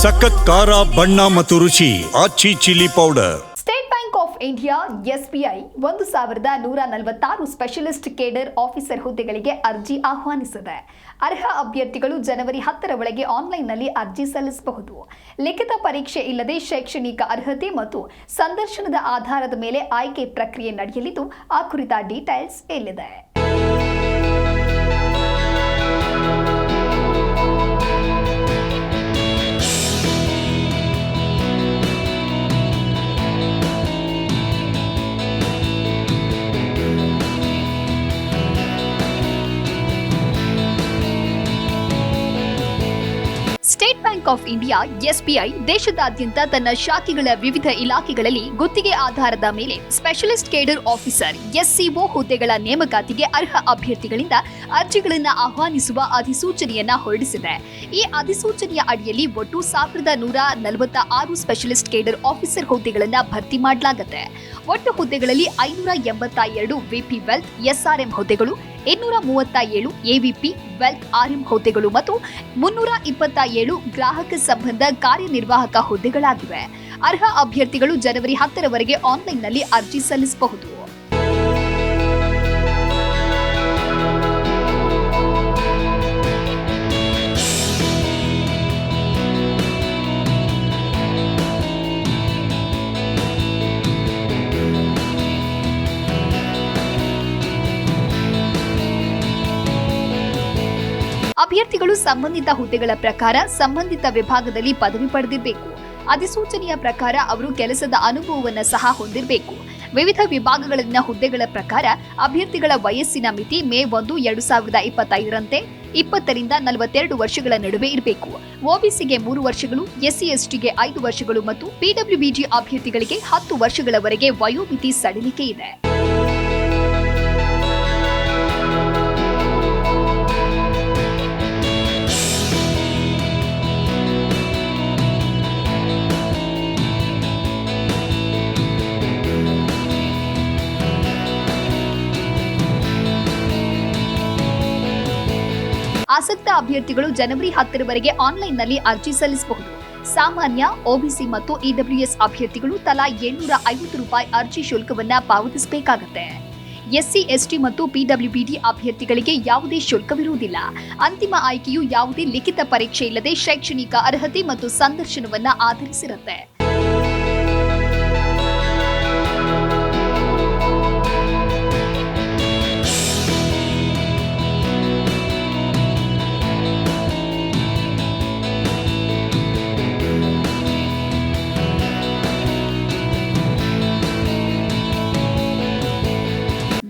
ಸಖತ್ ಖಾರ ಬಣ್ಣ ಮತ್ತು ರುಚಿ Aachi chilli powder. State bank of India SBI 1146 specialist cadre officer ಹುದ್ದೆಗಳಿಗೆ ಅರ್ಜಿ ಆಹ್ವಾನಿಸಿದೆ. ಅರ್ಹ ಅಭ್ಯರ್ಥಿಗಳು ಜನವರಿ 10ರ ಒಳಗೆ ಆನ್ಲೈನ್ನಲ್ಲಿ ಅರ್ಜಿ ಸಲ್ಲಿಸಬಹುದು. ಲಿಖಿತ ಪರೀಕ್ಷೆ ಇಲ್ಲದೆ ಶೈಕ್ಷಣಿಕ ಅರ್ಹತೆ ಮತ್ತು ಸಂದರ್ಶನದ ಆಧಾರದ ಮೇಲೆ ಆಯ್ಕೆ ಪ್ರಕ್ರಿಯೆ ನಡೆಯಲಿದ್ದು, ಆ ಕುರಿತ ಡೀಟೇಲ್ಸ್ ಇಲ್ಲಿದೆ. State bank of India SBI ದೇಶದಾದ್ಯಂತ ತನ್ನ ಶಾಖೆಗಳ ವಿವಿಧ ಇಲಾಖೆಗಳಲ್ಲಿ ಗುತ್ತಿಗೆ ಆಧಾರದ ಮೇಲೆ ಸ್ಪೆಷಲಿಸ್ಟ್ ಕೇಡರ್ ಆಫೀಸರ್ ಎಸ್ಸಿಒ ಹುದ್ದೆಗಳ ನೇಮಕಾತಿಗೆ ಅರ್ಹ ಅಭ್ಯರ್ಥಿಗಳಿಂದ ಅರ್ಜಿಗಳನ್ನು ಆಹ್ವಾನಿಸುವ ಅಧಿಸೂಚನೆಯನ್ನ ಹೊರಡಿಸಿದೆ. ಈ ಅಧಿಸೂಚನೆಯ ಅಡಿಯಲ್ಲಿ ಒಟ್ಟು 1146 ಸ್ಪೆಷಲಿಸ್ಟ್ ಕೇಡರ್ ಆಫೀಸರ್ ಹುದ್ದೆಗಳನ್ನು ಭರ್ತಿ ಮಾಡಲಾಗುತ್ತೆ. ಒಟ್ಟು ಹುದ್ದೆಗಳಲ್ಲಿ 582 ವಿಪಿ ವೆಲ್ತ್ ಎಸ್ಆರ್ಎಂ ಹುದ್ದೆಗಳು, 237 ಎವಿಪಿ ವೆಲ್ತ್ ಆರ್ಎಂ ಹುದ್ದೆಗಳು ಮತ್ತು 327 ಗ್ರಾಹಕ ಸಂಬಂಧ ಕಾರ್ಯನಿರ್ವಾಹಕ ಹುದ್ದೆಗಳಾಗಿವೆ. ಅರ್ಹ ಅಭ್ಯರ್ಥಿಗಳು ಜನವರಿ 10ರವರೆಗೆ ಆನ್ಲೈನ್ನಲ್ಲಿ ಅರ್ಜಿ ಸಲ್ಲಿಸಬಹುದು. ಅಭ್ಯರ್ಥಿಗಳು ಸಂಬಂಧಿತ ಹುದ್ದೆಗಳ ಪ್ರಕಾರ ಸಂಬಂಧಿತ ವಿಭಾಗದಲ್ಲಿ ಪದವಿ ಪಡೆದಿರಬೇಕು. ಅಧಿಸೂಚನೆಯ ಪ್ರಕಾರ ಅವರು ಕೆಲಸದ ಅನುಭವವನ್ನು ಸಹ ಹೊಂದಿರಬೇಕು. ವಿವಿಧ ವಿಭಾಗಗಳಲ್ಲಿನ ಹುದ್ದೆಗಳ ಪ್ರಕಾರ ಅಭ್ಯರ್ಥಿಗಳ ವಯಸ್ಸಿನ ಮಿತಿ ಮೇ 1, 2025ರಂತೆ 20ರಿಂದ 42 ವರ್ಷಗಳ ನಡುವೆ ಇರಬೇಕು. ಒಬಿಸಿಗೆ 3 ವರ್ಷಗಳು, ಎಸ್ಸಿ/ಎಸ್ಟಿಗೆ 5 ವರ್ಷಗಳು ಮತ್ತು ಪಿಡಬ್ಲ್ಯೂಬಿಡಿ ಅಭ್ಯರ್ಥಿಗಳಿಗೆ 10 ವರ್ಷಗಳವರೆಗೆ ವಯೋಮಿತಿ ಸಡಿಲಿಕೆ ಇದೆ. ಆಸಕ್ತ ಅಭ್ಯರ್ಥಿಗಳು ಜನವರಿ 10ರವರೆಗೆ ಆನ್ಲೈನ್ನಲ್ಲಿ ಅರ್ಜಿ ಸಲ್ಲಿಸಬಹುದು. ಸಾಮಾನ್ಯ, ಒಬಿಸಿ ಮತ್ತು ಇಡಬ್ಲ್ಯೂಎಸ್ ಅಭ್ಯರ್ಥಿಗಳು ತಲಾ ₹750 ಅರ್ಜಿ ಶುಲ್ಕವನ್ನ ಪಾವತಿಸಬೇಕಾಗುತ್ತೆ. ಎಸ್ಸಿ/ಎಸ್ಟಿ ಮತ್ತು ಪಿಡಬ್ಲ್ಯೂಬಿಡಿ ಅಭ್ಯರ್ಥಿಗಳಿಗೆ ಯಾವುದೇ ಶುಲ್ಕವಿರುವುದಿಲ್ಲ. ಅಂತಿಮ ಆಯ್ಕೆಯು ಯಾವುದೇ ಲಿಖಿತ ಪರೀಕ್ಷೆ ಇಲ್ಲದೆ ಶೈಕ್ಷಣಿಕ ಅರ್ಹತೆ ಮತ್ತು ಸಂದರ್ಶನವನ್ನ ಆಧರಿಸಿರುತ್ತೆ.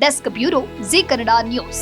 Desk bureau, Zee Kannada news.